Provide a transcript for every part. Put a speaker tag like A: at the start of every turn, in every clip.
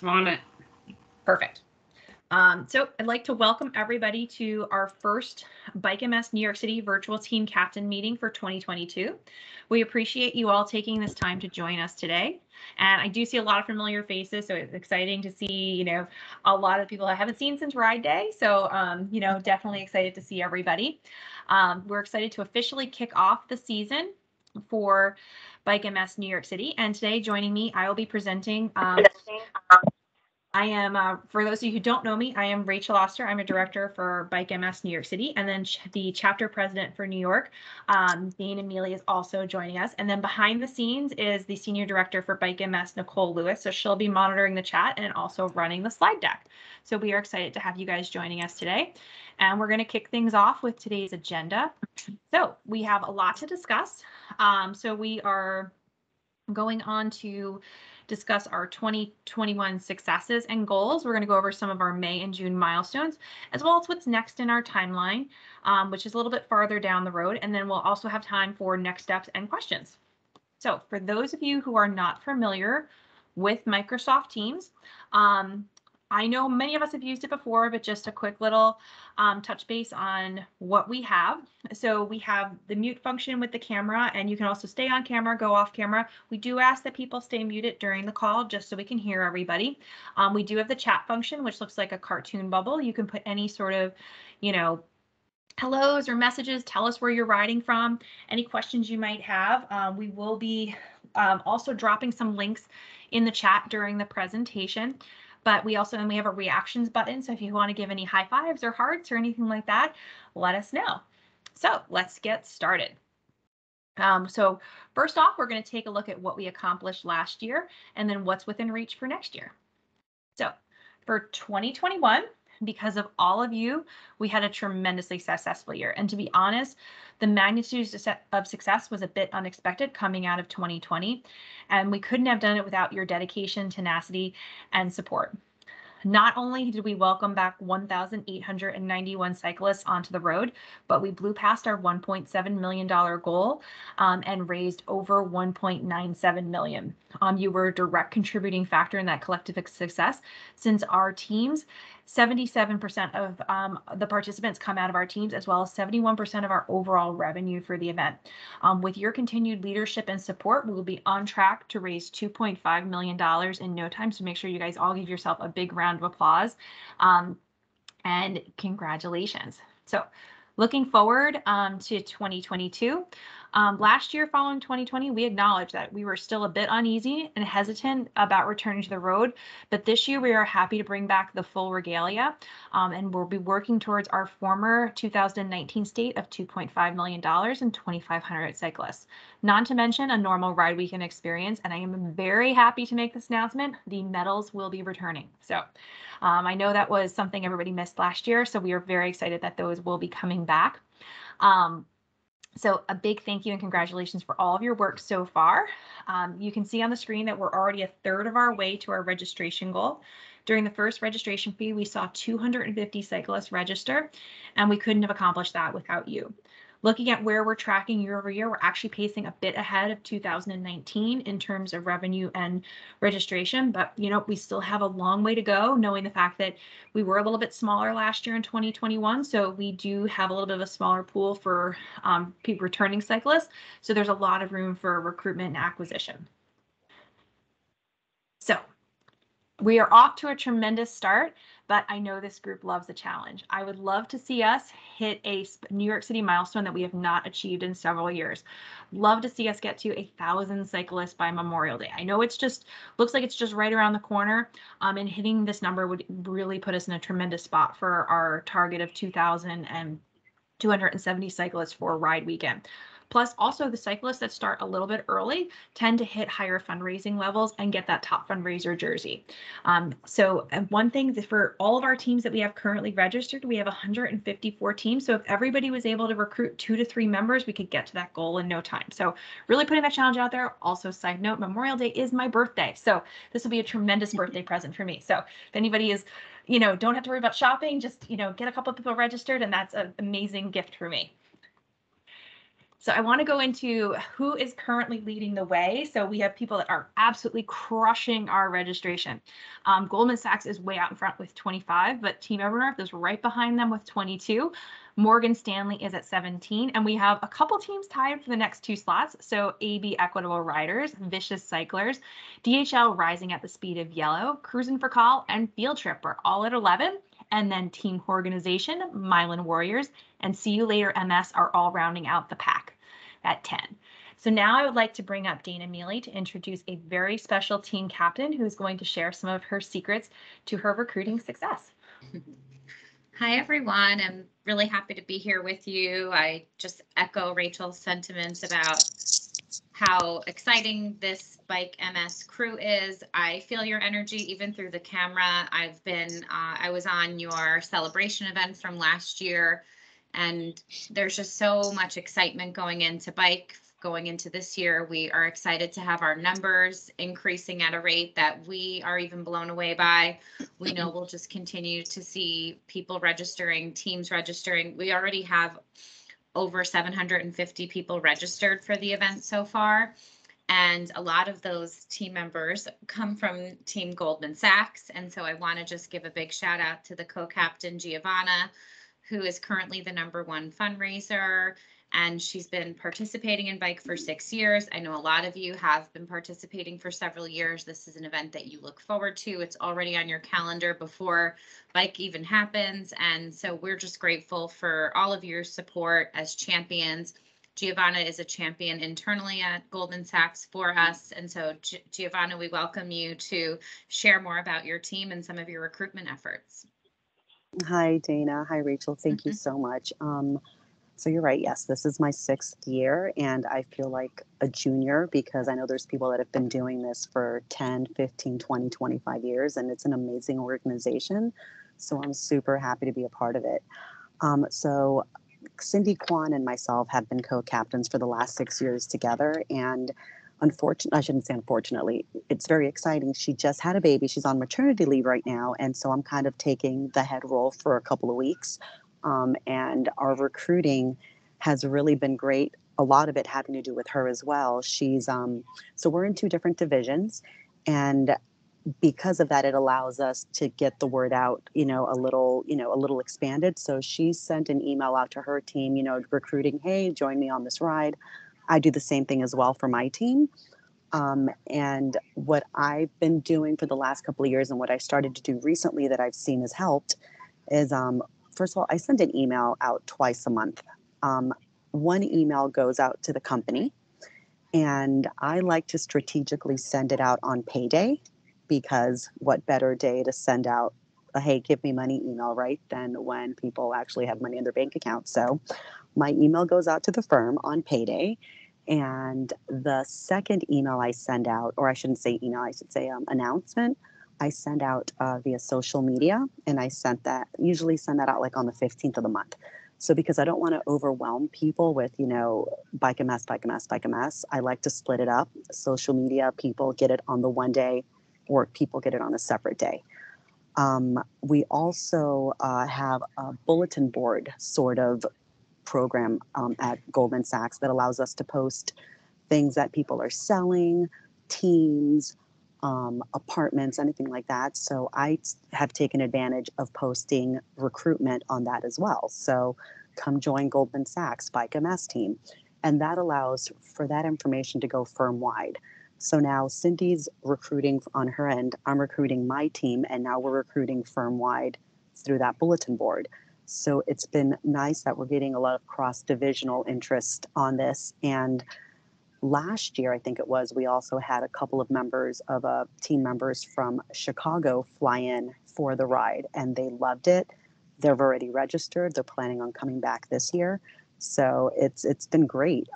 A: On it.
B: Perfect. So I'd like to welcome everybody to our first Bike MS New York City virtual team captain meeting for 2022. We appreciate you all taking this time to join us today. And I do see a lot of familiar faces, so it's exciting to see, a lot of people I haven't seen since Ride Day. So, definitely excited to see everybody. We're excited to officially kick off the season for Bike MS New York City. And today joining me, I will be presenting I am, for those of you who don't know me, I am Rachel Oster. I'm a director for Bike MS New York City, and then the chapter president for New York. Dane Amelia is also joining us. And then behind the scenes is the senior director for Bike MS, Nicole Lewis. So she'll be monitoring the chat and also running the slide deck. So we are excited to have you guys joining us today. And we're going to kick things off with today's agenda. So we have a lot to discuss. So we are going on to discuss our 2021 successes and goals. We're going to go over some of our May and June milestones, as well as what's next in our timeline, which is a little bit farther down the road. And then we'll also have time for next steps and questions. So for those of you who are not familiar with Microsoft Teams, I know many of us have used it before, but just a quick little touch base on what we have. So we have the mute function with the camera, and you can also stay on camera, go off camera. We do ask that people stay muted during the call just so we can hear everybody. We do have the chat function, which looks like a cartoon bubble. You can put any sort of, hellos or messages, tell us where you're riding from, any questions you might have. We will be also dropping some links in the chat during the presentation. But we have a reactions button. So if you want to give any high fives or hearts or anything like that, let us know. So let's get started. So first off, we're going to take a look at what we accomplished last year and then what's within reach for next year. So for 2021, because of all of you, we had a tremendously successful year. And to be honest, the magnitude of success was a bit unexpected coming out of 2020, and we couldn't have done it without your dedication, tenacity, and support. Not only did we welcome back 1,891 cyclists onto the road, but we blew past our $1.7 million goal and raised over $1.97 million. You were a direct contributing factor in that collective success, since our teams, 77% of the participants come out of our teams, as well as 71% of our overall revenue for the event. With your continued leadership and support, we will be on track to raise $2.5 million in no time. So make sure you guys all give yourself a big round of applause and congratulations. So looking forward to 2022. Last year, following 2020, we acknowledged that we were still a bit uneasy and hesitant about returning to the road, but this year we are happy to bring back the full regalia, and we'll be working towards our former 2019 state of $2.5 million and 2,500 cyclists. Not to mention a normal ride weekend experience, and I am very happy to make this announcement. The medals will be returning. So I know that was something everybody missed last year, so we are very excited that those will be coming back. So a big thank you and congratulations for all of your work so far. You can see on the screen that we're already a third of our way to our registration goal. During the first registration fee, we saw 250 cyclists register, and we couldn't have accomplished that without you. Looking at where we're tracking year over year, we're actually pacing a bit ahead of 2019 in terms of revenue and registration, but we still have a long way to go, knowing the fact that we were a little bit smaller last year in 2021. So we do have a little bit of a smaller pool for returning cyclists. So there's a lot of room for recruitment and acquisition. So we are off to a tremendous start, but I know this group loves a challenge. I would love to see us hit a New York City milestone that we have not achieved in several years. Love to see us get to 1,000 cyclists by Memorial Day. I know looks like it's just right around the corner, and hitting this number would really put us in a tremendous spot for our target of 2,270 cyclists for a ride weekend. Plus, also the cyclists that start a little bit early tend to hit higher fundraising levels and get that top fundraiser jersey. So one thing for all of our teams that we have currently registered, we have 154 teams. So if everybody was able to recruit 2 to 3 members, we could get to that goal in no time. So really putting that challenge out there. Also, side note, Memorial Day is my birthday. So this will be a tremendous birthday present for me. So if anybody is, don't have to worry about shopping, just, get a couple of people registered, and that's an amazing gift for me. So I want to go into who is currently leading the way. So we have people that are absolutely crushing our registration. Goldman Sachs is way out in front with 25, but Team Evernorth is right behind them with 22. Morgan Stanley is at 17, and we have a couple teams tied for the next 2 slots. So AB Equitable Riders, Vicious Cyclers, DHL Rising at the Speed of Yellow, Cruising for Call, and Field Trip are all at 11. And then Team Organization, Mylan Warriors, and See You Later MS are all rounding out the pack at 10. So now I would like to bring up Dana Mealy to introduce a very special team captain who's going to share some of her secrets to her recruiting success.
A: Hi, everyone. I'm really happy to be here with you. I just echo Rachel's sentiments about how exciting this Bike MS crew is. I feel your energy even through the camera. I was on your celebration event from last year, and there's just so much excitement going into Bike. Going into this year, we are excited to have our numbers increasing at a rate that we are even blown away by. We know we'll just continue to see people registering, teams registering. We already have over 750 people registered for the event so far. And a lot of those team members come from Team Goldman Sachs. And so I want to just give a big shout out to the co-captain Giovanna, who is currently the #1 fundraiser. And she's been participating in Bike for 6 years. I know a lot of you have been participating for several years. This is an event that you look forward to. It's already on your calendar before Bike even happens. And so we're just grateful for all of your support as champions. Giovanna is a champion internally at Goldman Sachs for us. And so Giovanna, we welcome you to share more about your team and some of your recruitment efforts.
C: Hi, Dana. Hi, Rachel. Thank you so much. So you're right. Yes, this is my 6th year, and I feel like a junior because I know there's people that have been doing this for 10, 15, 20, 25 years, and it's an amazing organization. So I'm super happy to be a part of it. So Cindy Kwan and myself have been co-captains for the last 6 years together, and I shouldn't say unfortunately, it's very exciting. She just had a baby. She's on maternity leave right now, and so I'm kind of taking the head role for a couple of weeks. And our recruiting has really been great. A lot of it having to do with her as well. So we're in 2 different divisions, and because of that, it allows us to get the word out, a little expanded. So she sent an email out to her team, recruiting, hey, join me on this ride. I do the same thing as well for my team. And what I've been doing for the last couple of years and what I started to do recently that I've seen has helped is, first of all, I send an email out twice a month. One email goes out to the company, and I like to strategically send it out on payday because what better day to send out a hey, give me money email, right, than when people actually have money in their bank account. So my email goes out to the firm on payday. And the second email I send out, or I shouldn't say email, I should say announcement, I send out via social media, and I usually send that out like on the 15th of the month. So because I don't want to overwhelm people with, Bike MS, Bike MS, Bike MS, I like to split it up. Social media, people get it on the one day, or people get it on a separate day. We also have a bulletin board sort of program at Goldman Sachs that allows us to post things that people are selling, teams, apartments, anything like that. So I have taken advantage of posting recruitment on that as well. So come join Goldman Sachs Bike MS team. And that allows for that information to go firm wide. So now Cindy's recruiting on her end, I'm recruiting my team, and now we're recruiting firm wide through that bulletin board. So it's been nice that we're getting a lot of cross-divisional interest on this. And last year, I think it was, we also had a couple of team members from Chicago fly in for the ride, and they loved it. They've already registered. They're planning on coming back this year. So it's been great.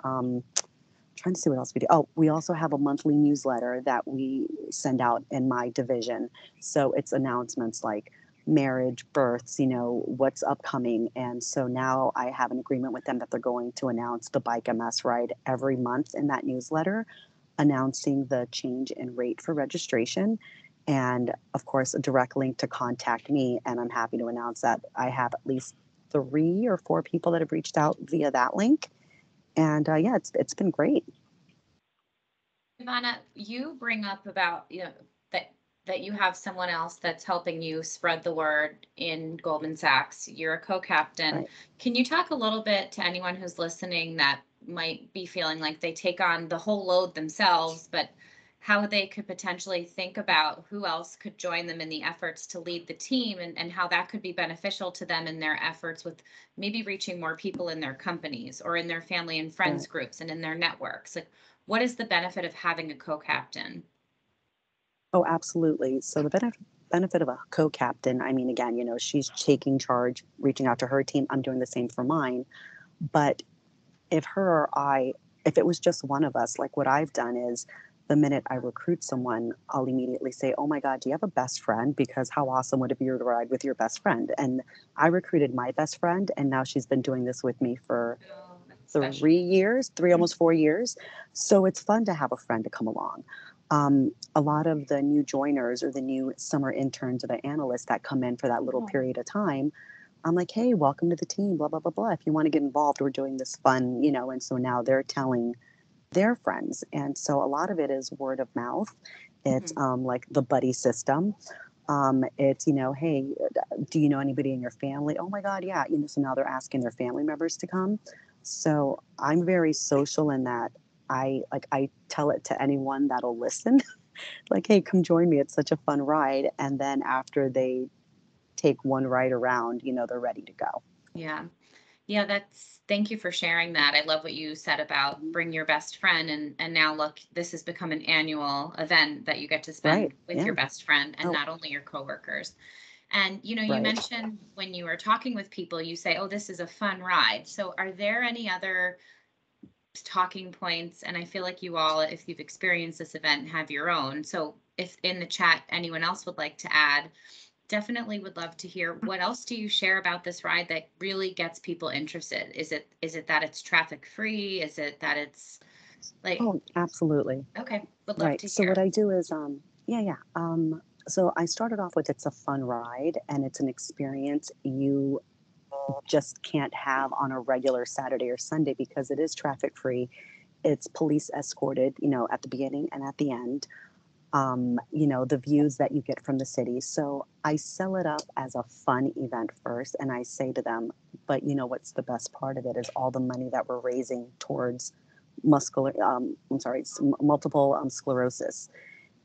C: Trying to see what else we do. Oh, we also have a monthly newsletter that we send out in my division. So it's announcements like marriage, births, what's upcoming. And so now I have an agreement with them that they're going to announce the Bike MS ride every month in that newsletter, announcing the change in rate for registration. And of course, a direct link to contact me. And I'm happy to announce that I have at least 3 or 4 people that have reached out via that link. And yeah, it's been great.
A: Ivana, you bring up about, that you have someone else that's helping you spread the word in Goldman Sachs. You're a co-captain.
C: Right.
A: Can you talk a little bit to anyone who's listening that might be feeling like they take on the whole load themselves, but how they could potentially think about who else could join them in the efforts to lead the team, and how that could be beneficial to them in their efforts with maybe reaching more people in their companies or in their family and friends
C: Right.
A: groups and in their networks? Like, what is the benefit of having a co-captain?
C: Oh, absolutely. So the benefit of a co-captain, I mean, again, she's taking charge, reaching out to her team. I'm doing the same for mine. But if her or I, if it was just one of us, like what I've done is the minute I recruit someone, I'll immediately say, "Oh my God, do you have a best friend? Because how awesome would it be to ride with your best friend?" And I recruited my best friend, and now she's been doing this with me for
A: Oh, that's special.
C: 3 years, almost 4 years. So it's fun to have a friend to come along. A lot of the new joiners or the new summer interns or the analysts that come in for that little
B: Oh,
C: period of time, I'm like, "Hey, welcome to the team, blah, blah, blah, blah. If you want to get involved, we're doing this fun." And so now they're telling their friends. And so a lot of it is word of mouth. It's
A: Mhm.
C: like the buddy system. It's, "Hey, do you know anybody in your family?" "Oh my God, yeah." So now they're asking their family members to come. So I'm very social in that I tell it to anyone that'll listen, like, "Hey, come join me. It's such a fun ride." And then after they take one ride around, they're ready to go.
A: Yeah. Yeah, thank you for sharing that. I love what you said about
C: Mhm.
A: bring your best friend, and now look, this has become an annual event that you get to
C: Right.
A: spend with your
C: Yeah.
A: best friend and
C: Oh,
A: not only your coworkers. And you
C: right.
A: mentioned when you were talking with people, you say, "Oh, this is a fun ride." So are there any other talking points? And I feel like you all, if you've experienced this event, have your own. So if in the chat anyone else would like to add, definitely would love to hear what else do you share about this ride that really gets people interested. Is it that it's traffic free? Is it that it's like,
C: Oh, absolutely.
A: okay, would love
C: Right.
A: to
C: So what
A: hear.
C: I do is, yeah, yeah. So I started off with it's a fun ride and it's an experience you just can't have on a regular Saturday or Sunday because it is traffic free. It's police escorted, at the beginning and at the end. The views that you get from the city. So I sell it up as a fun event first, and I say to them, but what's the best part of it is all the money that we're raising towards multiple sclerosis.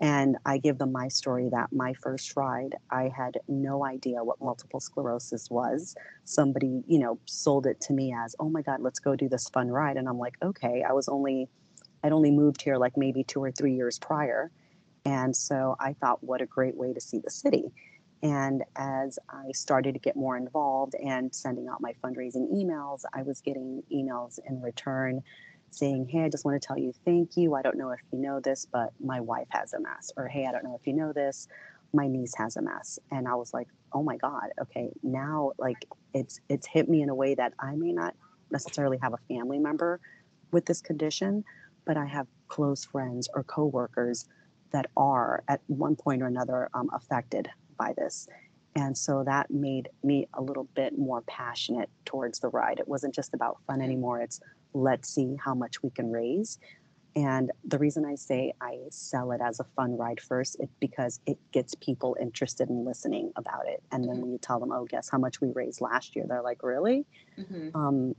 C: And I give them my story that my first ride, I had no idea what multiple sclerosis was. Somebody, sold it to me as, "Oh my God, let's go do this fun ride." And I'm like, okay, I'd only moved here like maybe 2 or 3 years prior. And so I thought, what a great way to see the city. And as I started to get more involved and sending out my fundraising emails, I was getting emails in return saying, "Hey, I just want to tell you thank you. I don't know if you know this, but my wife has MS." Or, "Hey, I don't know if you know this, my niece has MS." And I was like, "Oh my God, okay, now like it's hit me in a way that I may not necessarily have a family member with this condition, but I have close friends or coworkers that are at one point or another affected by this." And so that made me a little bit more passionate towards the ride. It wasn't just about fun
A: Mhm.
C: anymore. It's let's see how much we can raise. And the reason I say I sell it as a fun ride first, it's because it gets people interested in listening about it. And then
A: Mhm.
C: when you tell them, "Oh, guess how much we raised last year?" They're like, "Really?"
A: Mhm.
C: Um,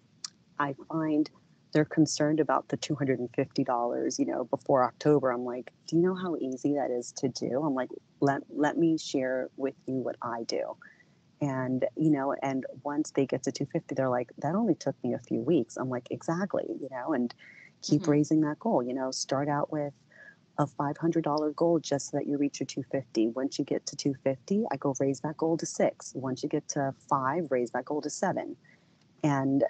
C: I find they're concerned about the $250, before October. I'm like, "Do you know how easy that is to do?" I'm like, let me share with you what I do. And once they get to 250, they're like, "That only took me a few weeks." I'm like, "Exactly," and keep
A: Mhm.
C: raising that goal. Start out with a $500 goal just so that you reach your 250. Once you get to 250, I go raise that goal to six. Once you get to five, raise that goal to seven. And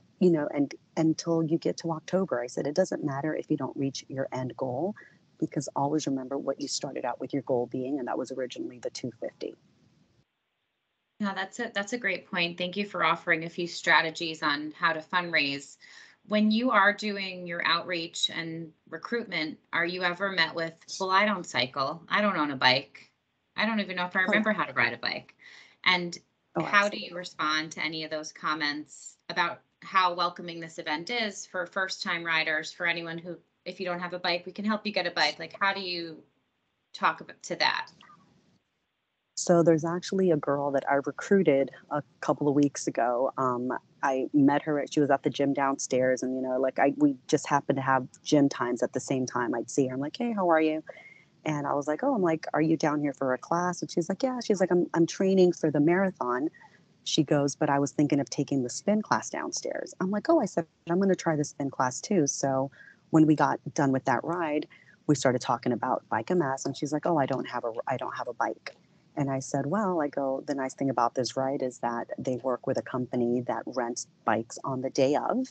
C: until you get to October, I said, it doesn't matter if you don't reach your end goal, because always remember what you started out with your goal being, and that was originally the 250.
A: Yeah, that's a great point. Thank you for offering a few strategies on how to fundraise. When you are doing your outreach and recruitment, are you ever met with, "Well, I don't cycle. I don't own a bike. I don't even know if I
C: Oh yeah.
A: remember how to ride a bike." And
C: Oh,
A: how do you
C: absolutely.
A: respond to any of those comments? about how welcoming this event is for first time riders, for anyone who, if you don't have a bike, we can help you get a bike. Like, how do you talk about to that?
C: So there's actually a girl that I recruited a couple of weeks ago. I met her. She was at the gym downstairs, and we just happened to have gym times at the same time. I'd see her. I'm like, hey, how are you? And I was like, oh, I'm like, are you down here for a class? And she's like, yeah. She's like, I'm training for the marathon. She goes, but I was thinking of taking the spin class downstairs. I'm like, oh, I said, I'm going to try the spin class too. So when we got done with that ride, we started talking about Bike MS, and she's like, oh, I don't have a bike. And I said, well, I go, the nice thing about this ride is that they work with a company that rents bikes on the day of.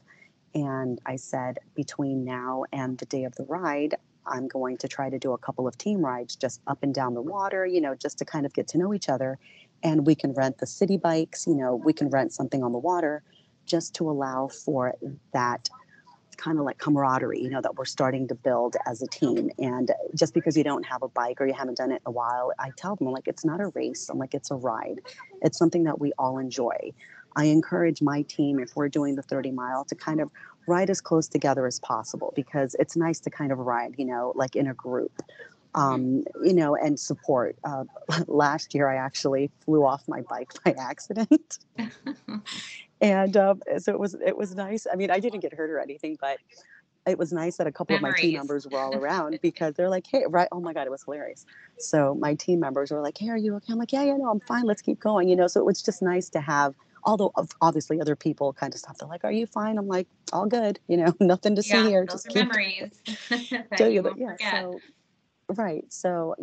C: And I said, between now and the day of the ride, I'm going to try to do a couple of team rides just up and down the water, just to kind of get to know each other. And we can rent the city bikes, we can rent something on the water just to allow for that kind of like camaraderie, that we're starting to build as a team. And just because you don't have a bike or you haven't done it in a while, I tell them, I'm like, it's not a race. I'm like, it's a ride. It's something that we all enjoy. I encourage my team, if we're doing the 30 mile, to kind of ride as close together as possible, because it's nice to kind of ride, like in a group, and support. Last year, I actually flew off my bike by accident. And so it was nice. I mean, I didn't get hurt or anything, but it was nice that a couple of my team members were all around, because they're like, hey, right. Oh my God, it was hilarious. So my team members were like, hey, are you okay? I'm like, yeah, no, I'm fine. Let's keep going. So it was just nice to have, although obviously other people kind of stopped. They're like, are you fine? I'm like, all good. Nothing to see here.
A: Those
C: just
A: are
C: keep
A: memories.
C: that you won't forget. So, right. So,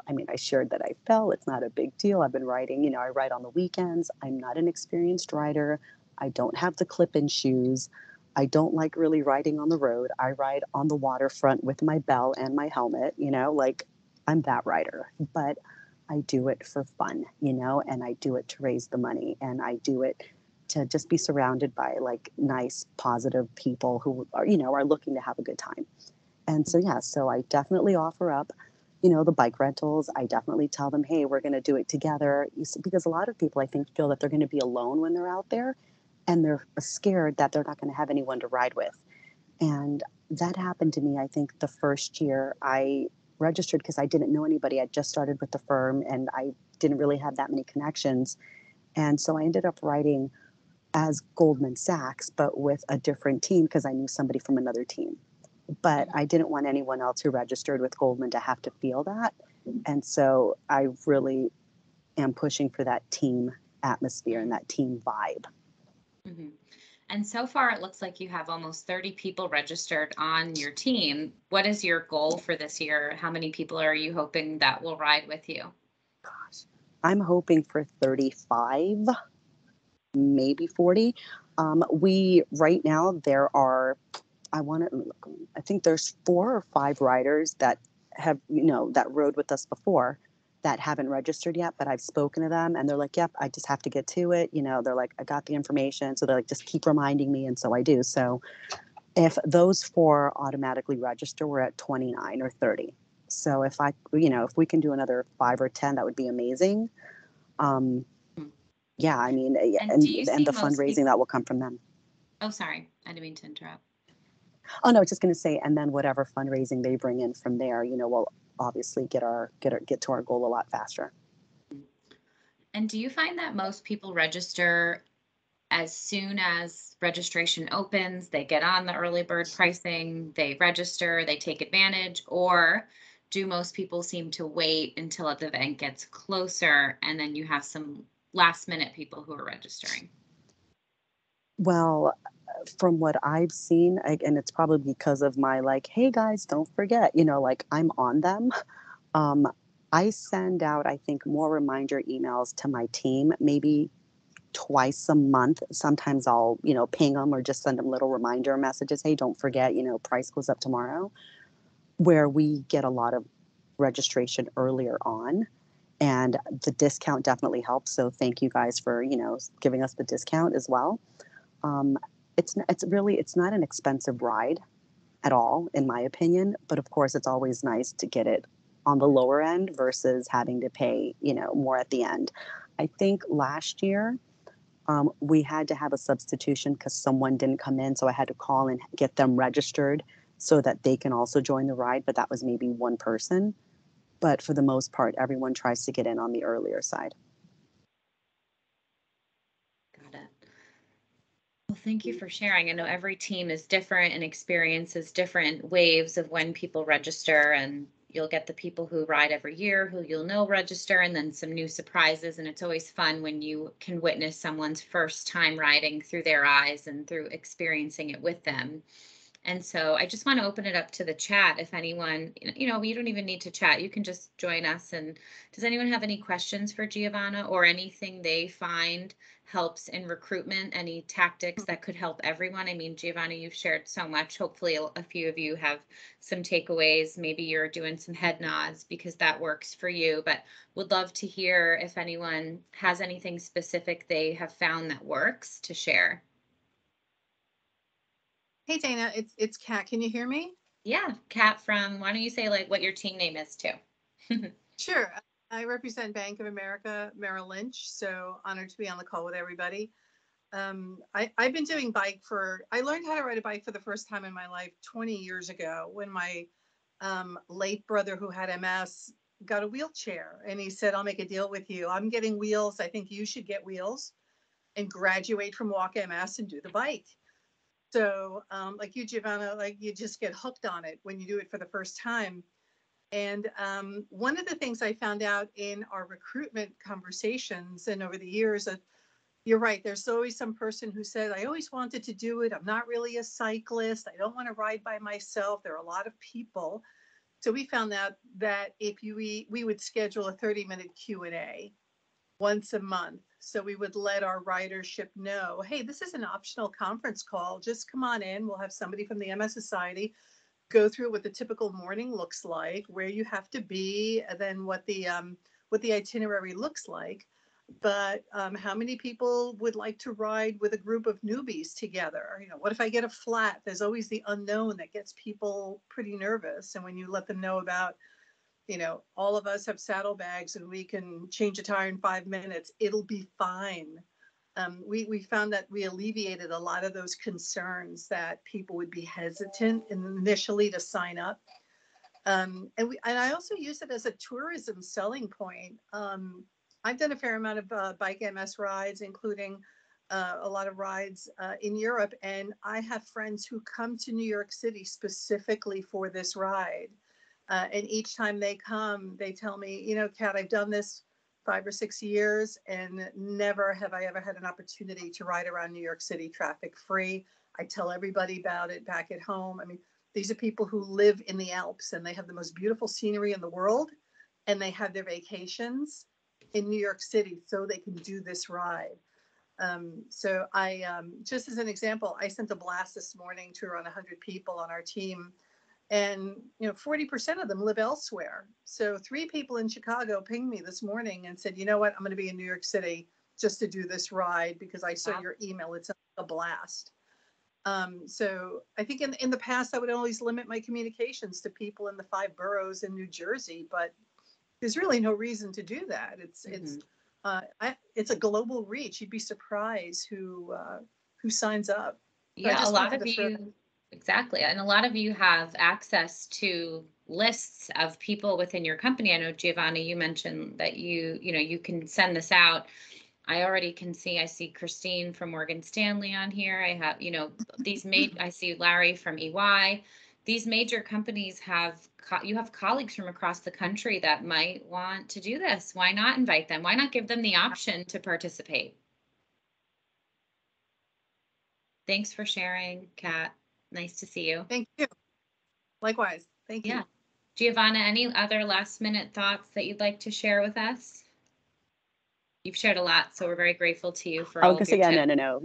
C: I mean, I shared that I fell. It's not a big deal. I've been riding, I ride on the weekends. I'm not an experienced rider. I don't have the clip-in shoes. I don't like really riding on the road. I ride on the waterfront with my bell and my helmet, like I'm that rider. But I do it for fun, and I do it to raise the money, and I do it to just be surrounded by like nice, positive people who are, are looking to have a good time. And so, yeah, so I definitely offer up, the bike rentals. I definitely tell them, hey, we're going to do it together. Because a lot of people, I think, feel that they're going to be alone when they're out there, and they're scared that they're not going to have anyone to ride with. And that happened to me, I think, the first year I registered, because I didn't know anybody. I just started with the firm, and I didn't really have that many connections. And so I ended up riding as Goldman Sachs, but with a different team, because I knew somebody from another team. But I didn't want anyone else who registered with Goldman to have to feel that. And so I really am pushing for that team atmosphere and that team vibe.
A: Mm-hmm. And so far, it looks like you have almost 30 people registered on your team. What is your goal for this year? How many people are you hoping that will ride with you?
C: Gosh, I'm hoping for 35, maybe 40. Right now, there are, I think there's 4 or 5 riders that have, that rode with us before, that haven't registered yet, but I've spoken to them, and they're like, yep, I just have to get to it. They're like, I got the information. So they're like, just keep reminding me. And so I do. So if those 4 automatically register, we're at 29 or 30. So if if we can do another 5 or 10, that would be amazing. Yeah, I mean, and the fundraising that will come from them.
A: Oh, sorry. I didn't mean to interrupt.
C: Oh, no, I was just going to say, and then whatever fundraising they bring in from there, we'll obviously get to our goal a lot faster.
A: And do you find that most people register as soon as registration opens? They get on the early bird pricing, they register, they take advantage, or do most people seem to wait until the event gets closer, and then you have some last minute people who are registering?
C: Well, from what I've seen, and it's probably because of my like, hey guys, don't forget, like I'm on them. I send out, I think, more reminder emails to my team, maybe twice a month. Sometimes I'll, ping them or just send them little reminder messages. Hey, don't forget, price goes up tomorrow, where we get a lot of registration earlier on. And the discount definitely helps. So thank you guys for, giving us the discount as well. It's not an expensive ride at all, in my opinion. But of course, it's always nice to get it on the lower end versus having to pay, more at the end. I think last year, We had to have a substitution because someone didn't come in. So I had to call and get them registered so that they can also join the ride. But that was maybe one person. But for the most part, everyone tries to get in on the earlier side.
A: Got it. Well, thank you for sharing. I know every team is different and experiences different waves of when people register, and you'll get the people who ride every year who you'll know register, and then some new surprises. And it's always fun when you can witness someone's first time riding through their eyes and through experiencing it with them. And so I just want to open it up to the chat. If anyone, you don't even need to chat. You can just join us. And does anyone have any questions for Giovanna or anything they find helps in recruitment? Any tactics that could help everyone? I mean, Giovanna, you've shared so much. Hopefully a few of you have some takeaways. Maybe you're doing some head nods because that works for you, but would love to hear if anyone has anything specific they have found that works to share.
D: Hey, Dana, it's Kat. Can you hear me?
A: Yeah, Kat from, why don't you say like what your team name is too?
D: Sure. I represent Bank of America Merrill Lynch, so honored to be on the call with everybody. I've been doing I learned how to ride a bike for the first time in my life 20 years ago when my late brother who had MS got a wheelchair, and he said, I'll make a deal with you. I'm getting wheels. I think you should get wheels and graduate from Walk MS and do the bike. So like you, Giovanna, like you just get hooked on it when you do it for the first time. And one of the things I found out in our recruitment conversations and over the years, you're right, there's always some person who said, I always wanted to do it. I'm not really a cyclist. I don't want to ride by myself. There are a lot of people. So we found out that if we would schedule a 30-minute Q&A once a month. So we would let our ridership know, hey, this is an optional conference call. Just come on in. We'll have somebody from the MS Society go through what the typical morning looks like, where you have to be, and then what the itinerary looks like. But how many people would like to ride with a group of newbies together? What if I get a flat? There's always the unknown that gets people pretty nervous. And when you let them know about, all of us have saddlebags and we can change a tire in 5 minutes, it'll be fine. We found that we alleviated a lot of those concerns that people would be hesitant initially to sign up. And I also use it as a tourism selling point. I've done a fair amount of bike MS rides, including a lot of rides in Europe. And I have friends who come to New York City specifically for this ride. And each time they come, they tell me, Kat, I've done this 5 or 6 years and never have I ever had an opportunity to ride around New York City traffic free. I tell everybody about it back at home. I mean, these are people who live in the Alps and they have the most beautiful scenery in the world, and they have their vacations in New York City so they can do this ride. So I, just as an example, I sent a blast this morning to around 100 people on our team. And 40% of them live elsewhere. So 3 people in Chicago pinged me this morning and said, you know what, I'm going to be in New York City just to do this ride because I saw your email. It's a blast. So I think in the past, I would always limit my communications to people in the 5 boroughs in New Jersey, but there's really no reason to do that. It's a global reach. You'd be surprised who signs up.
A: Yeah, a lot of you. Exactly. And a lot of you have access to lists of people within your company. I know, Giovanna, you mentioned that you can send this out. I already can see, I see Christine from Morgan Stanley on here. I have, I see Larry from EY. These major companies you have colleagues from across the country that might want to do this. Why not invite them? Why not give them the option to participate? Thanks for sharing, Kat. Nice to see you.
D: Thank you. Likewise. Thank you.
A: Yeah. Giovanna, any other last minute thoughts that you'd like to share with us? You've shared a lot, so we're very grateful to you for all of your tips.
C: No.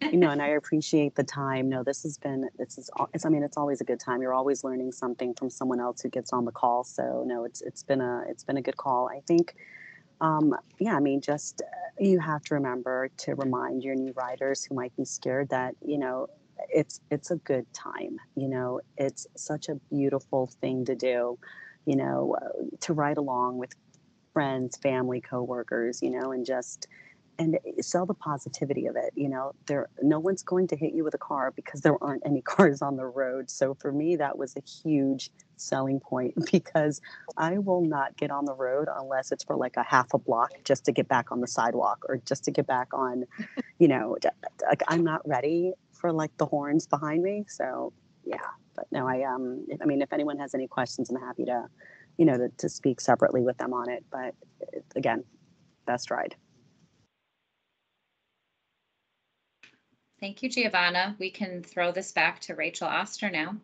C: And I appreciate the time. No, it's always a good time. You're always learning something from someone else who gets on the call. So no, it's been a good call. I think, just you have to remember to remind your new riders who might be scared that, it's a good time. It's such a beautiful thing to do, to ride along with friends, family, coworkers, and just and sell the positivity of it. No one's going to hit you with a car because there aren't any cars on the road. So for me, that was a huge selling point because I will not get on the road unless it's for like a half a block just to get back on the sidewalk or just to get back on, like I'm not ready for like the horns behind me. So yeah, but no, I mean, if anyone has any questions, I'm happy to, to speak separately with them on it. But again, best ride.
A: Thank you, Giovanna. We can throw this back to Rachel Oster now.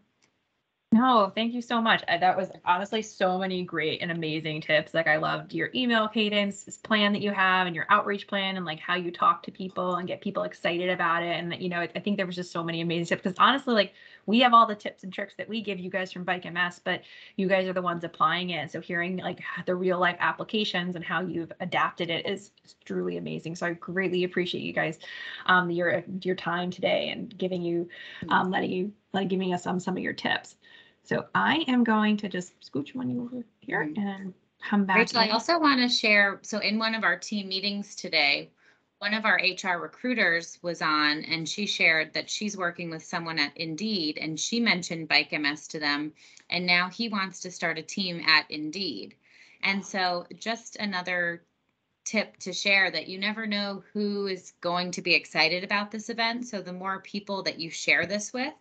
B: No, thank you so much. That was honestly so many great and amazing tips. Like I loved your email cadence plan that you have and your outreach plan and like how you talk to people and get people excited about it. And I think there was just so many amazing tips because honestly, like we have all the tips and tricks that we give you guys from Bike MS, but you guys are the ones applying it. So hearing like the real life applications and how you've adapted it is truly amazing. So I greatly appreciate you guys, your time today and giving you, giving us some of your tips. So I am going to just scooch one over here and come back.
A: Rachel, I also want to share, so in one of our team meetings today, one of our HR recruiters was on and she shared that she's working with someone at Indeed and she mentioned Bike MS to them. And now he wants to start a team at Indeed. And so just another tip to share that you never know who is going to be excited about this event. So the more people that you share this with,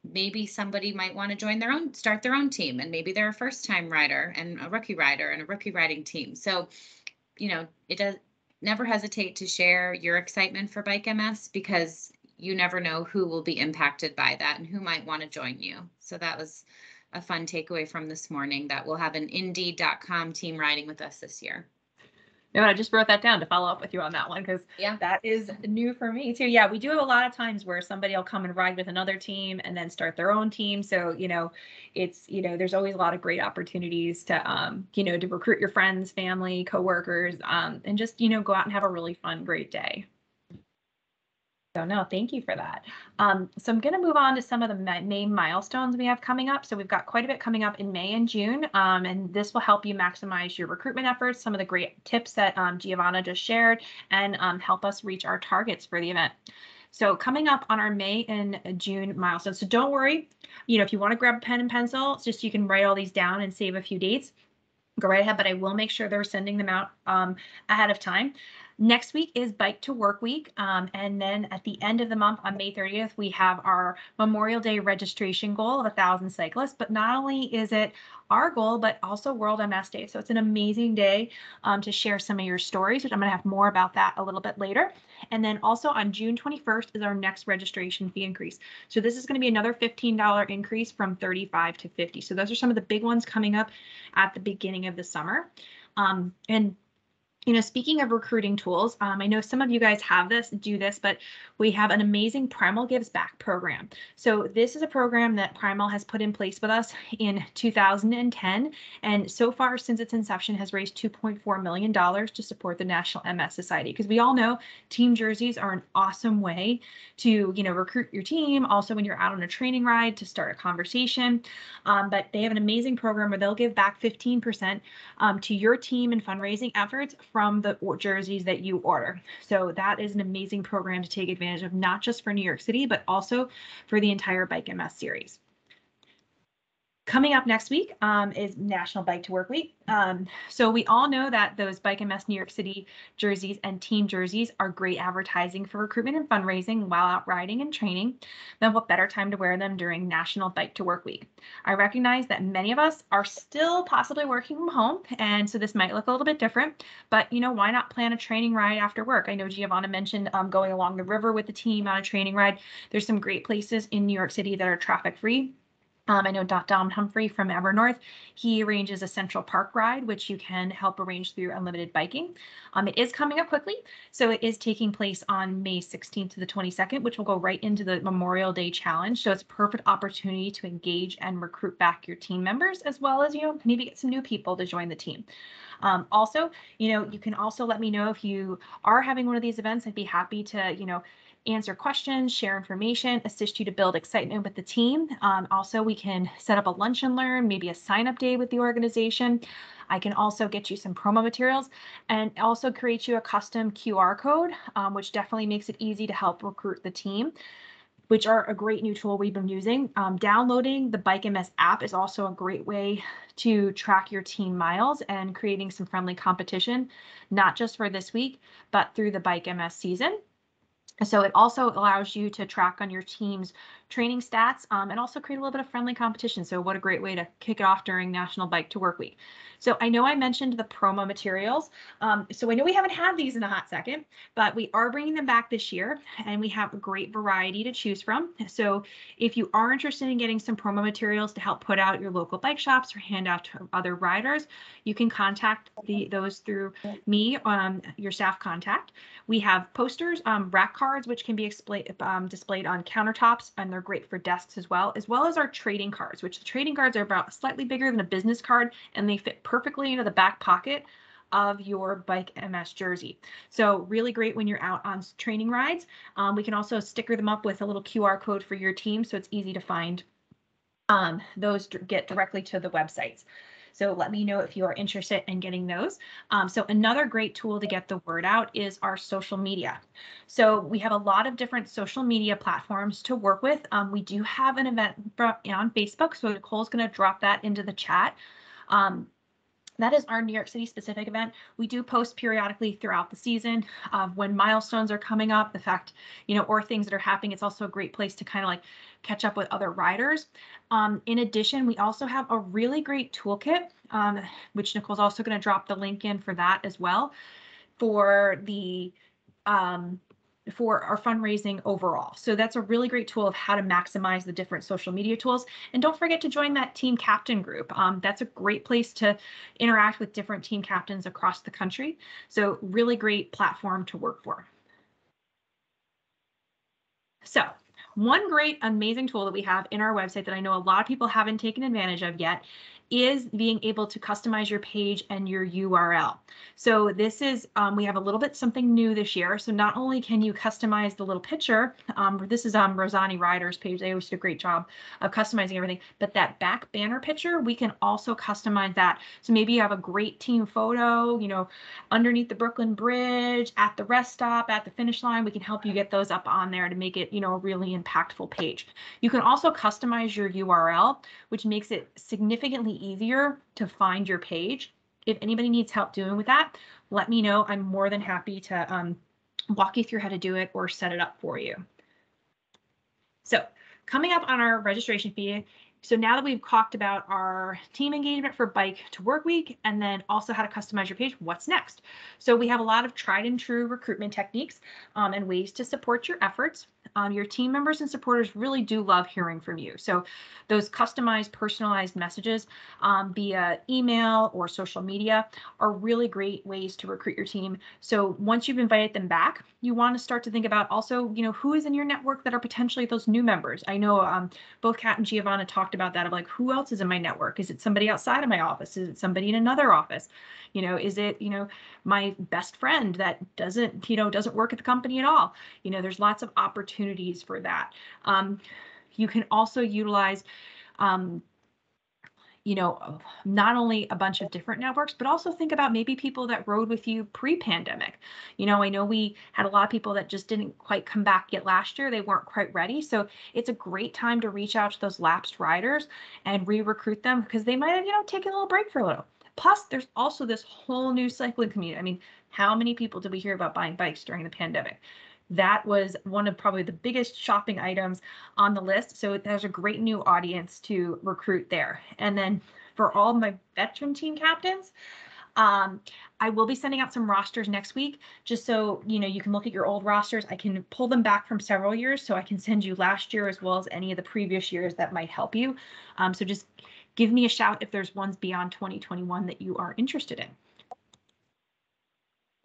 A: maybe somebody might want to start their own team, and maybe they're a first-time rider and a rookie rider and a rookie riding team. So, never hesitate to share your excitement for Bike MS because you never know who will be impacted by that and who might want to join you. So that was a fun takeaway from this morning that we'll have an Indeed.com team riding with us this year.
B: No, I just wrote that down to follow up with you on that one because that is new for me too. Yeah, we do have a lot of times where somebody will come and ride with another team and then start their own team. So, it's, there's always a lot of great opportunities to, to recruit your friends, family, coworkers, and just, go out and have a really fun, great day. So no, thank you for that. So I'm going to move on to some of the main milestones we have coming up. So we've got quite a bit coming up in May and June, and this will help you maximize your recruitment efforts, some of the great tips that Giovanna just shared, and help us reach our targets for the event. So coming up on our May and June milestones. So don't worry, if you want to grab a pen and pencil, it's just you can write all these down and save a few dates. Go right ahead, but I will make sure they're sending them out ahead of time. Next week is Bike to Work Week. And then at the end of the month on May 30th, we have our Memorial Day registration goal of 1,000 cyclists. But not only is it our goal, but also World MS Day. So it's an amazing day to share some of your stories, which I'm going to have more about that a little bit later. And then also on June 21st is our next registration fee increase. So this is going to be another $15 increase from $35 to $50. So those are some of the big ones coming up at the beginning of the summer. And speaking of recruiting tools, I know some of you guys do this, but we have an amazing Primal Gives Back program. So this is a program that Primal has put in place with us in 2010. And so far since its inception has raised $2.4 million to support the National MS Society. Because we all know team jerseys are an awesome way to, recruit your team. Also, when you're out on a training ride to start a conversation. But they have an amazing program where they'll give back 15% to your team and fundraising efforts from the jerseys that you order. So that is an amazing program to take advantage of, not just for New York City, but also for the entire Bike MS series. Coming up next week is National Bike to Work Week. So we all know that those Bike MS New York City jerseys and team jerseys are great advertising for recruitment and fundraising while out riding and training. Then what better time to wear them during National Bike to Work Week? I recognize that many of us are still possibly working from home, and so this might look a little bit different, but why not plan a training ride after work? I know Giovanna mentioned going along the river with the team on a training ride. There's some great places in New York City that are traffic free. I know Dom Humphrey from Evernorth, he arranges a Central Park ride, which you can help arrange through Unlimited Biking. It is coming up quickly, so it is taking place on May 16th to the 22nd, which will go right into the Memorial Day Challenge. So it's a perfect opportunity to engage and recruit back your team members, as well as, maybe get some new people to join the team. Also, you can also let me know if you are having one of these events. I'd be happy to, answer questions, share information, assist you to build excitement with the team. Also, we can set up a lunch and learn, maybe a sign-up day with the organization. I can also get you some promo materials and also create you a custom QR code, which definitely makes it easy to help recruit the team, which are a great new tool we've been using. Downloading the Bike MS app is also a great way to track your team miles and creating some friendly competition, not just for this week, but through the Bike MS season. So it also allows you to track on your team's training stats and also create a little bit of friendly competition. So what a great way to kick it off during National Bike to Work Week. So I know I mentioned the promo materials. So I know we haven't had these in a hot second, but we are bringing them back this year and we have a great variety to choose from. So if you are interested in getting some promo materials to help put out your local bike shops or hand out to other riders, you can contact those through me, your staff contact. We have posters, rack cards, which can be displayed on countertops, and they're great for desks as well as our trading cards, which the trading cards are about slightly bigger than a business card, and they fit perfectly into the back pocket of your Bike MS jersey. So really great when you're out on training rides. We can also sticker them up with a little QR code for your team, so it's easy to find. Those get directly to the websites. So let me know if you are interested in getting those. So another great tool to get the word out is our social media. So we have a lot of different social media platforms to work with. We do have an event on Facebook, so Nicole's going to drop that into the chat. That is our New York City specific event. We do post periodically throughout the season when milestones are coming up, the fact, or things that are happening. It's also a great place to kind of like catch up with other riders. In addition, we also have a really great toolkit, which Nicole's also going to drop the link in for that as well, for the for our fundraising overall. So that's a really great tool of how to maximize the different social media tools. And don't forget to join that team captain group. That's a great place to interact with different team captains across the country. So really great platform to work for. So one great, amazing tool that we have in our website that I know a lot of people haven't taken advantage of yet is being able to customize your page and your URL. So this is, we have a little bit something new this year. So not only can you customize the little picture, this is on Rosani Riders page. They always do a great job of customizing everything, but that back banner picture, we can also customize that. So maybe you have a great team photo, underneath the Brooklyn Bridge, at the rest stop, at the finish line. We can help you get those up on there to make it, a really impactful page. You can also customize your URL, which makes it significantly easier to find your page. If anybody needs help doing with that, let me know. I'm more than happy to walk you through how to do it or set it up for you. So coming up on our registration fee. So now that we've talked about our team engagement for Bike to Work Week and then also how to customize your page, what's next? So we have a lot of tried and true recruitment techniques and ways to support your efforts. Your team members and supporters really do love hearing from you. So those customized, personalized messages via email or social media are really great ways to recruit your team. So once you've invited them back, you want to start to think about also, who is in your network that are potentially those new members. I know both Kat and Giovanna talked about that of like, who else is in my network? Is it somebody outside of my office? Is it somebody in another office? Is it, my best friend that doesn't work at the company at all? There's lots of opportunities for that. You can also utilize, not only a bunch of different networks, but also think about maybe people that rode with you pre-pandemic. I know we had a lot of people that just didn't quite come back yet last year. They weren't quite ready. So it's a great time to reach out to those lapsed riders and re-recruit them because they might have, taken a little break for a little. Plus, there's also this whole new cycling community. I mean, how many people did we hear about buying bikes during the pandemic? That was one of probably the biggest shopping items on the list. So there's a great new audience to recruit there. And then for all my veteran team captains, I will be sending out some rosters next week, just so you can look at your old rosters. I can pull them back from several years, so I can send you last year as well as any of the previous years that might help you. So just give me a shout if there's ones beyond 2021 that you are interested in.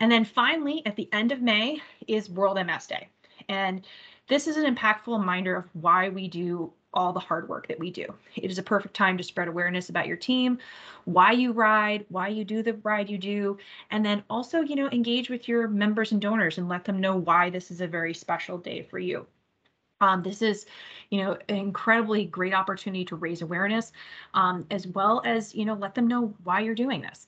B: And then finally, at the end of May is World MS Day. And this is an impactful reminder of why we do all the hard work that we do. It is a perfect time to spread awareness about your team, why you ride, why you do the ride you do, and then also, engage with your members and donors and let them know why this is a very special day for you. This is, an incredibly great opportunity to raise awareness, as well as, let them know why you're doing this.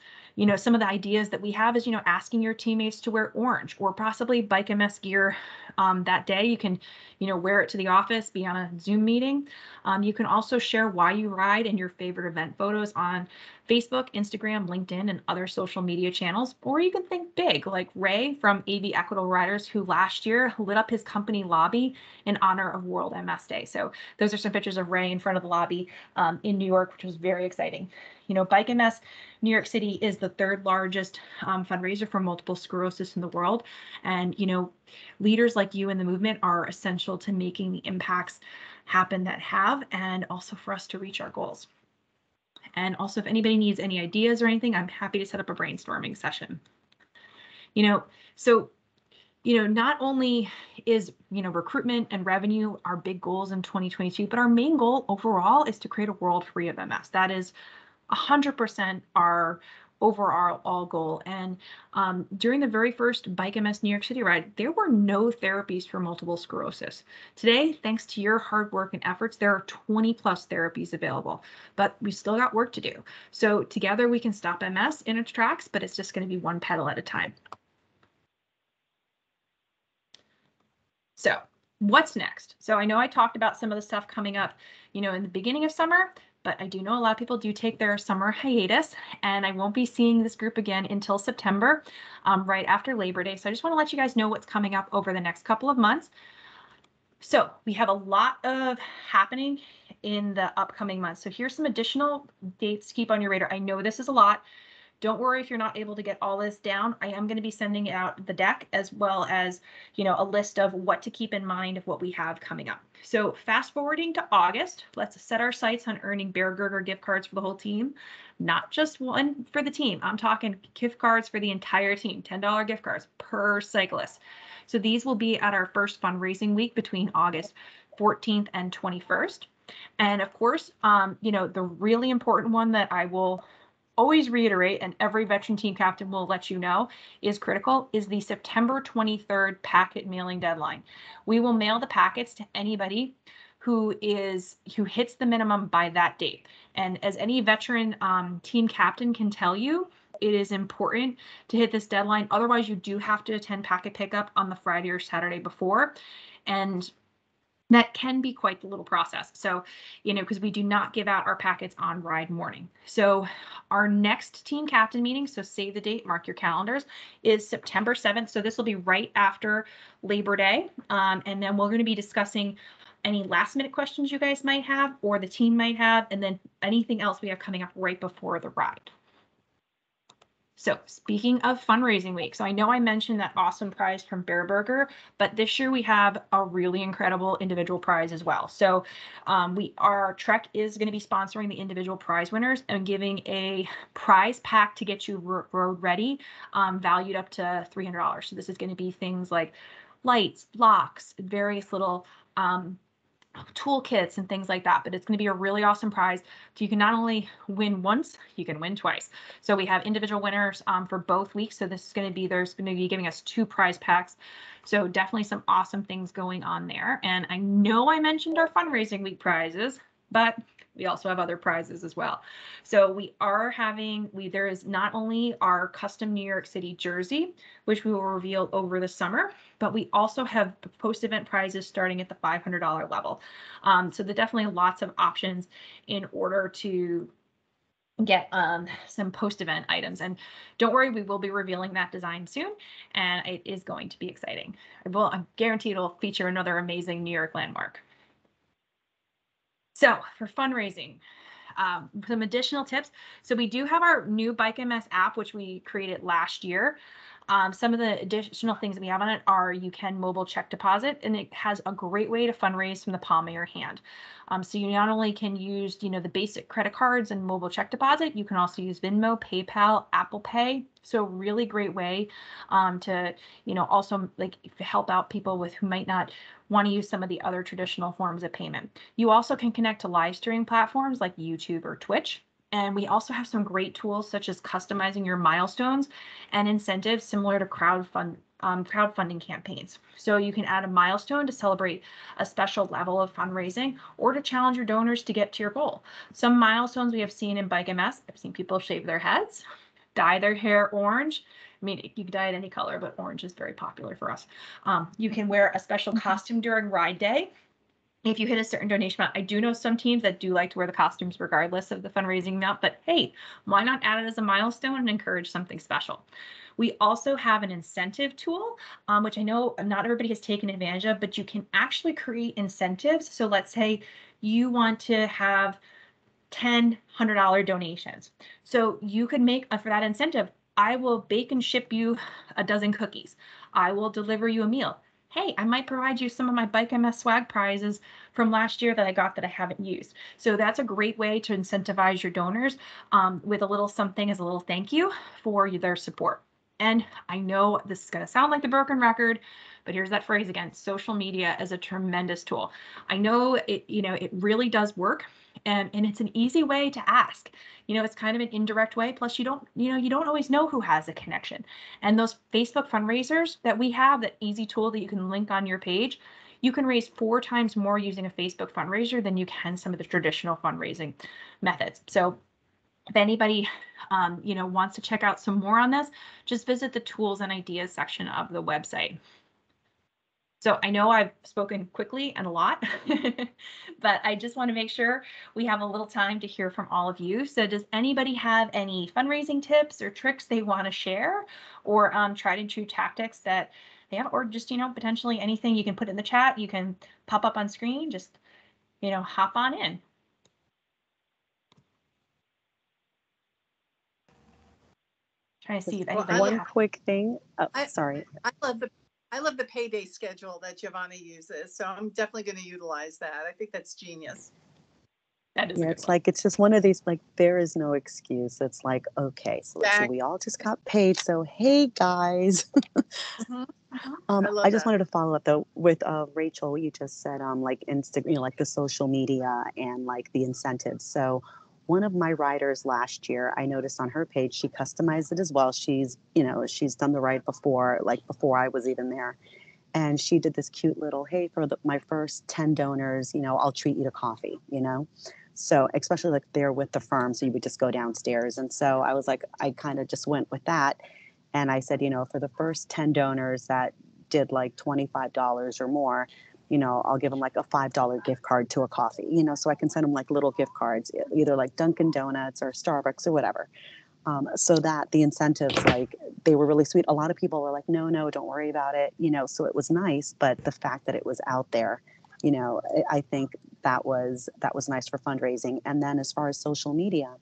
B: Some of the ideas that we have is, asking your teammates to wear orange or possibly Bike MS gear that day. You can, wear it to the office, be on a Zoom meeting. You can also share why you ride and your favorite event photos on Facebook, Instagram, LinkedIn, and other social media channels. Or you can think big, like Ray from AV Equitable Riders, who last year lit up his company lobby in honor of World MS Day. So those are some pictures of Ray in front of the lobby in New York, which was very exciting. Bike MS New York City is the third largest fundraiser for multiple sclerosis in the world. And, leaders like you in the movement are essential to making the impacts happen that have, and also for us to reach our goals. And also, if anybody needs any ideas or anything, I'm happy to set up a brainstorming session. Not only is, recruitment and revenue our big goals in 2022, but our main goal overall is to create a world free of MS. That is 100% our overall goal. And during the very first Bike MS New York City ride, there were no therapies for multiple sclerosis. Today, thanks to your hard work and efforts, there are 20 plus therapies available, but we still got work to do. So together we can stop MS in its tracks, but it's just going to be one pedal at a time. So what's next? So I know I talked about some of the stuff coming up, in the beginning of summer, but I do know a lot of people do take their summer hiatus, and I won't be seeing this group again until September, right after Labor Day. So I just want to let you guys know what's coming up over the next couple of months. So we have a lot of happening in the upcoming months. So here's some additional dates to keep on your radar. I know this is a lot. Don't worry if you're not able to get all this down. I am going to be sending out the deck as well as, a list of what to keep in mind of what we have coming up. So fast forwarding to August, let's set our sights on earning Bear Girder gift cards for the whole team, not just one for the team. I'm talking gift cards for the entire team, $10 gift cards per cyclist. So these will be at our first fundraising week between August 14th and 21st. And of course, the really important one that I will always reiterate, and every veteran team captain will let you know is critical, is the September 23rd packet mailing deadline. We will mail the packets to anybody who hits the minimum by that date. And as any veteran team captain can tell you, it is important to hit this deadline. Otherwise, you do have to attend packet pickup on the Friday or Saturday before. And that can be quite the little process. So, because we do not give out our packets on ride morning. So our next team captain meeting, so save the date, mark your calendars, is September 7th. So this will be right after Labor Day. And then we're going to be discussing any last minute questions you guys might have or the team might have, and then anything else we have coming up right before the ride. So speaking of fundraising week, so I know I mentioned that awesome prize from Bear Burger, but this year we have a really incredible individual prize as well. So our Trek is going to be sponsoring the individual prize winners and giving a prize pack to get you road ready, valued up to $300. So this is going to be things like lights, blocks, various little toolkits and things like that, but it's going to be a really awesome prize. So you can not only win once, you can win twice. So we have individual winners for both weeks. So this is going to be, there's going to be giving us 2 prize packs. So definitely some awesome things going on there. And I know I mentioned our fundraising week prizes, but we also have other prizes as well. So we are having, there is not only our custom New York City jersey, which we will reveal over the summer, but we also have post-event prizes starting at the $500 level. So there are definitely lots of options in order to get some post-event items. And don't worry, we will be revealing that design soon, and it is going to be exciting. I guarantee it'll feature another amazing New York landmark. So for fundraising, some additional tips. So we do have our new Bike MS app, which we created last year. Some of the additional things that we have on it are you can mobile check deposit, and it has a great way to fundraise from the palm of your hand. So you not only can use, the basic credit cards and mobile check deposit, you can also use Venmo, PayPal, Apple Pay. So really great way to, also like help out people with who might not want to use some of the other traditional forms of payment. You also can connect to live streaming platforms like YouTube or Twitch. And we also have some great tools such as customizing your milestones and incentives similar to crowdfunding campaigns. So you can add a milestone to celebrate a special level of fundraising or to challenge your donors to get to your goal. Some milestones we have seen in Bike MS, I've seen people shave their heads, dye their hair orange. I mean, you can dye it any color, but orange is very popular for us. You can wear a special costume during ride day. If you hit a certain donation amount, I do know some teams that do like to wear the costumes regardless of the fundraising amount, but hey, why not add it as a milestone and encourage something special? We also have an incentive tool, which I know not everybody has taken advantage of, but you can actually create incentives. So let's say you want to have 10 $100 donations. So you could make for that incentive, I will bake and ship you a dozen cookies. I will deliver you a meal. Hey, I might provide you some of my Bike MS swag prizes from last year that I got that I haven't used. So that's a great way to incentivize your donors with a little something as a little thank you for their support. And I know this is going to sound like the broken record, but here's that phrase again, social media is a tremendous tool. I know it, it really does work. And it's an easy way to ask. It's kind of an indirect way. Plus, you don't always know who has a connection. And those Facebook fundraisers that we have, that easy tool that you can link on your page, you can raise 4 times more using a Facebook fundraiser than you can some of the traditional fundraising methods. So if anybody, wants to check out some more on this, just visit the tools and ideas section of the website. So I know I've spoken quickly and a lot, but I just want to make sure we have a little time to hear from all of you. So does anybody have any fundraising tips or tricks they want to share, or tried and true tactics that they have, or just, potentially anything you can put in the chat, you can pop up on screen, just, hop on in. Trying to see if anybody.
C: One quick thing. Oh, sorry.
D: I love the payday schedule that Giovanni uses, so I'm definitely going to utilize that. I think that's genius.
B: That is
C: it's one. Like, it's just one of these, like, there is no excuse. It's like, okay, so we all just got paid. So, hey guys. I just wanted to follow up though with Rachel, what you just said, like Instagram, like the social media and like the incentives. So one of my riders last year, I noticed on her page, she customized it as well. She's done the ride before I was even there. And she did this cute little, hey, for my first 10 donors, I'll treat you to coffee, So especially like there with the firm, so you would just go downstairs. And so I was like, I kind of just went with that. And I said, for the first 10 donors that did like $25 or more, I'll give them like a $5 gift card to a coffee, so I can send them like little gift cards, either like Dunkin' Donuts or Starbucks or whatever. So that the incentives, like, they were really sweet. A lot of people were like, no, don't worry about it, so it was nice. But the fact that it was out there, I think that was nice for fundraising. And then as far as social media,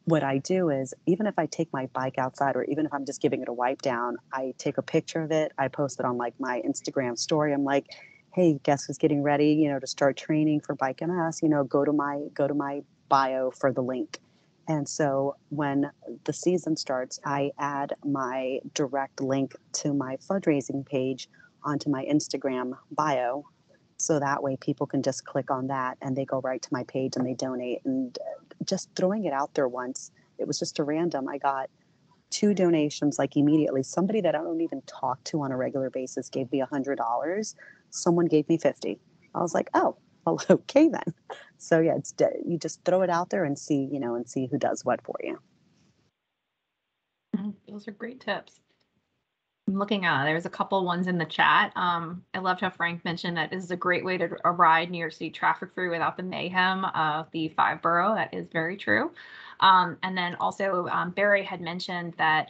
C: what I do is, even if I take my bike outside, or even if I'm just giving it a wipe down, I take a picture of it. I post it on like my Instagram story. I'm like, hey, guess who's getting ready, to start training for Bike MS, go to my bio for the link. And so when the season starts, I add my direct link to my fundraising page onto my Instagram bio. So that way people can just click on that and they go right to my page and they donate. And just throwing it out there once, it was just a random, I got 2 donations like immediately. Somebody that I don't even talk to on a regular basis gave me $100. Someone gave me 50. I was like, oh, well, okay then. So yeah, you just throw it out there and see, and see who does what for you.
B: Those are great tips. I'm looking there's a couple ones in the chat. I loved how Frank mentioned that this is a great way to ride New York City traffic free without the mayhem of the 5 borough. That is very true. And then also Barry had mentioned that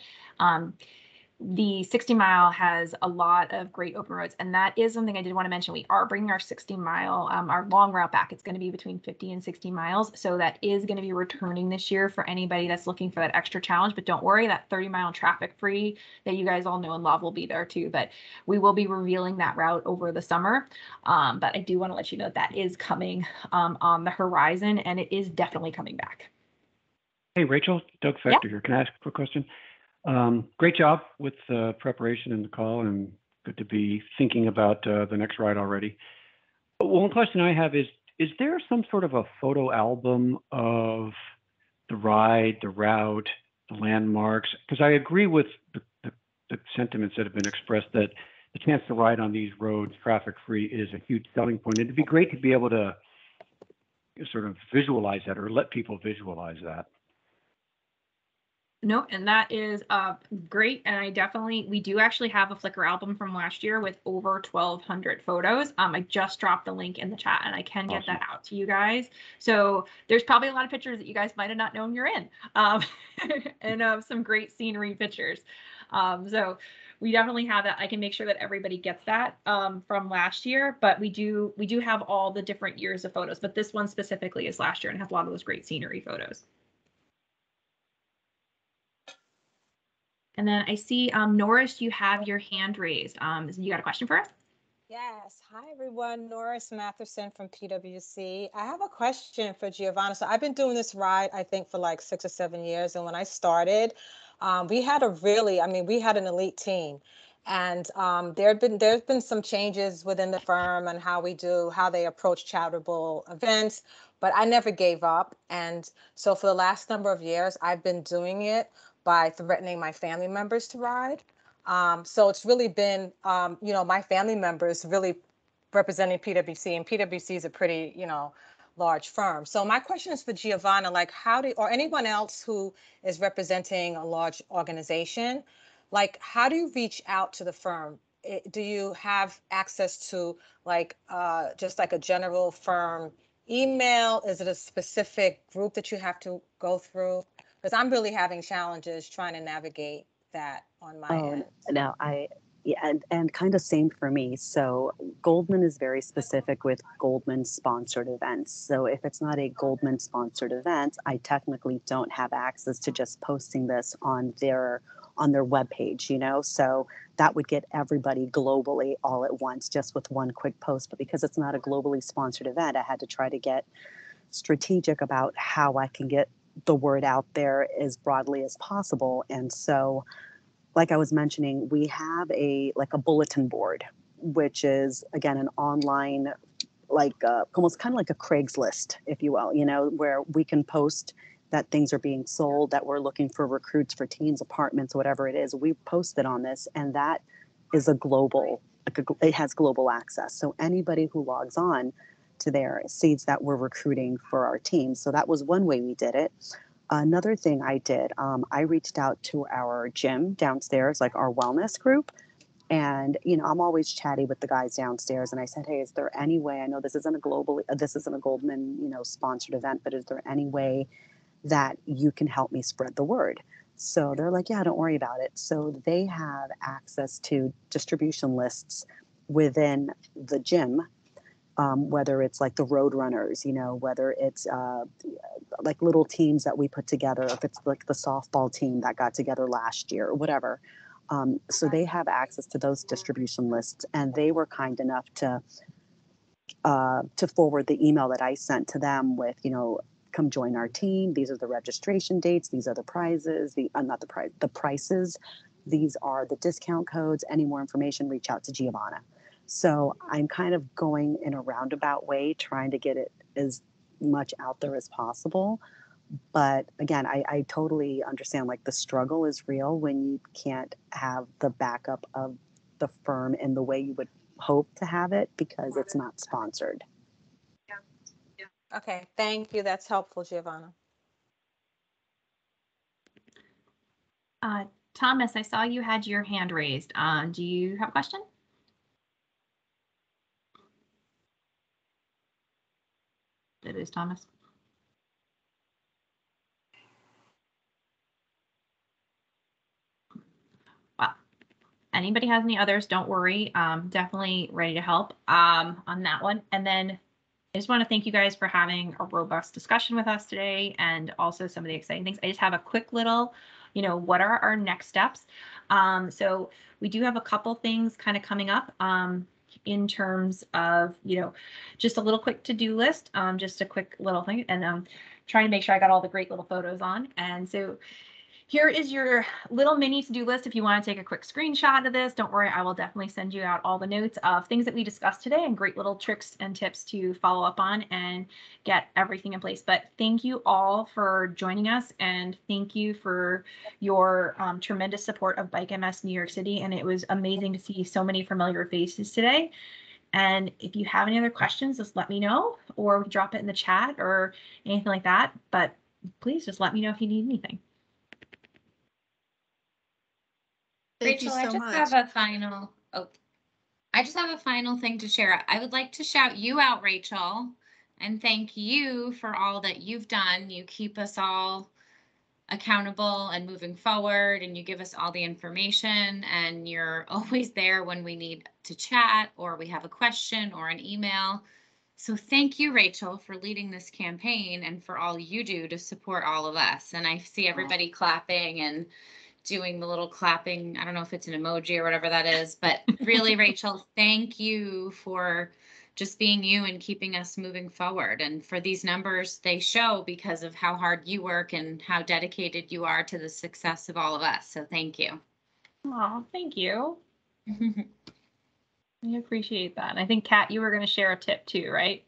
B: the 60 mile has a lot of great open roads, and that is something I did want to mention. We are bringing our 60 mile, our long route back. It's going to be between 50 and 60 miles. So that is going to be returning this year for anybody that's looking for that extra challenge. But don't worry, that 30-mile traffic free that you guys all know and love will be there too. But we will be revealing that route over the summer. But I do want to let you know that is coming on the horizon, and it is definitely coming back.
E: Hey, Rachel, Doug Fector here. Can I ask a quick question? Great job with the preparation and the call, and good to be thinking about the next ride already. But one question I have is there some sort of a photo album of the ride, the route, the landmarks? Because I agree with the sentiments that have been expressed that the chance to ride on these roads traffic-free is a huge selling point. It'd be great to be able to sort of visualize that or let people visualize that.
B: No, and that is great. And we do actually have a Flickr album from last year with over 1,200 photos. I just dropped the link in the chat, and I can get that out to you guys. So there's probably a lot of pictures that you guys might have not known you're in, and some great scenery pictures. So we definitely have that. I can make sure that everybody gets that from last year, but we do have all the different years of photos, but this one specifically is last year and has a lot of those great scenery photos. And then I see, Norris, you have your hand raised. You got a question for us?
F: Yes. Hi, everyone. Norris Matheson from PwC. I have a question for Giovanna. So I've been doing this ride, I think, for like 6 or 7 years. And when I started, we had we had an elite team. And there's been some changes within the firm and how they approach charitable events, but I never gave up. And so for the last number of years, I've been doing it by threatening my family members to ride. So it's really been, my family members really representing PwC, and PwC is a pretty, large firm. So my question is for Giovanna, like or anyone else who is representing a large organization, like how do you reach out to the firm? Do you have access to just like a general firm email? Is it a specific group that you have to go through? Because I'm really having challenges trying to navigate that on my end.
C: No, and kind of same for me. So Goldman is very specific with Goldman sponsored events. So if it's not a Goldman sponsored event, I technically don't have access to just posting this on their webpage, so that would get everybody globally all at once just with one quick post. But because it's not a globally sponsored event, I had to try to get strategic about how I can get the word out there as broadly as possible. And so, like I was mentioning, we have a bulletin board, which is again an online, almost kind of like a Craigslist, if you will, where we can post that things are being sold, that we're looking for recruits for teens, apartments, whatever it is. We posted on this, and that is it has global access. So anybody who logs on to there sees that we're recruiting for our team. So that was one way we did it. Another thing I did, I reached out to our gym downstairs, like our wellness group. And, I'm always chatty with the guys downstairs. And I said, hey, is there any way, I know this isn't a Goldman, sponsored event, but is there any way that you can help me spread the word? So they're like, yeah, don't worry about it. So they have access to distribution lists within the gym. Whether it's like the road runners, whether it's like little teams that we put together, if it's like the softball team that got together last year or whatever. So they have access to those distribution lists, and they were kind enough to forward the email that I sent to them with, come join our team. These are the registration dates. These are the prizes, the prices. These are the discount codes. Any more information, reach out to Giovanna. So I'm kind of going in a roundabout way, trying to get it as much out there as possible. But again, I totally understand, like, the struggle is real when you can't have the backup of the firm in the way you would hope to have it because it's not sponsored.
F: Okay, thank you. That's helpful, Giovanna.
B: Thomas, I saw you had your hand raised. Do you have a question? It is Thomas. Well, anybody has any others, don't worry. Definitely ready to help on that one. And then I just want to thank you guys for having a robust discussion with us today, and also some of the exciting things. I just have a quick little, what are our next steps? So we do have a couple things kind of coming up in terms of, just a little quick to-do list, just a quick little thing, and trying to make sure I got all the great little photos on. And so here is your little mini to-do list. If you want to take a quick screenshot of this, don't worry, I will definitely send you out all the notes of things that we discussed today and great little tricks and tips to follow up on and get everything in place. But thank you all for joining us, and thank you for your tremendous support of Bike MS New York City. And it was amazing to see so many familiar faces today. And if you have any other questions, just let me know, or drop it in the chat or anything like that. But please just let me know if you need anything.
D: Thank you
A: Rachel,
D: so
A: I just
D: much.
A: have a final, I just have a final thing to share. I would like to shout you out, Rachel, and thank you for all that you've done. You keep us all accountable and moving forward, and you give us all the information, and you're always there when we need to chat or we have a question or an email. So thank you, Rachel, for leading this campaign and for all you do to support all of us. And I see everybody clapping and doing the little clapping. I don't know if it's an emoji or whatever that is, but really, Rachel, thank you for just being you and keeping us moving forward. And for these numbers, they show because of how hard you work and how dedicated you are to the success of all of us. So thank you.
B: Oh, thank you. I appreciate that. And I think, Kat, you were going to share a tip too, right?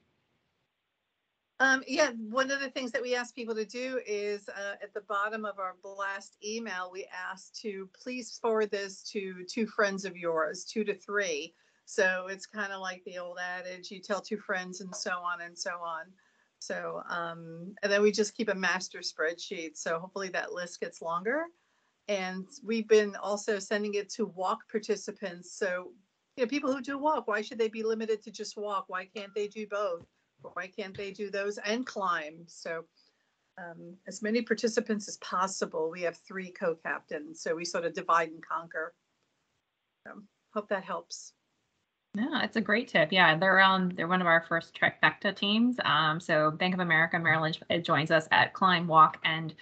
D: Yeah, one of the things that we ask people to do is at the bottom of our blast email, we ask to please forward this to 2 friends of yours, 2 to 3. So it's kind of like the old adage, you tell 2 friends and so on and so on. So, and then we just keep a master spreadsheet. So hopefully that list gets longer. And we've been also sending it to walk participants. So, people who do walk, why should they be limited to just walk? Why can't they do both? Why can't they do those and climb? So as many participants as possible. We have 3 co-captains, so we sort of divide and conquer. Hope that helps.
B: Yeah, it's a great tip. Yeah, they're one of our first trifecta teams. So Bank of America Merrill Lynch joins us at Climb, Walk, and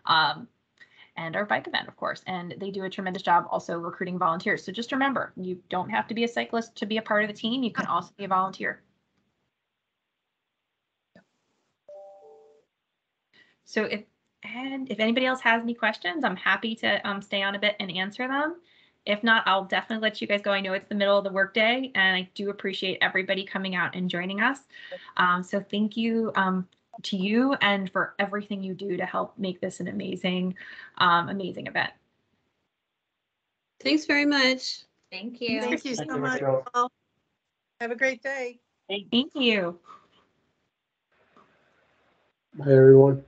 B: our bike event, of course. And they do a tremendous job also recruiting volunteers. So just remember, you don't have to be a cyclist to be a part of the team. You can also be a volunteer. So if anybody else has any questions, I'm happy to stay on a bit and answer them. If not, I'll definitely let you guys go. I know it's the middle of the workday, and I do appreciate everybody coming out and joining us. So thank you to you and for everything you do to help make this an amazing, amazing event.
G: Thanks very much.
A: Thank you.
D: Thank you so much. Have a great day.
B: Thank you.
H: Hi, everyone.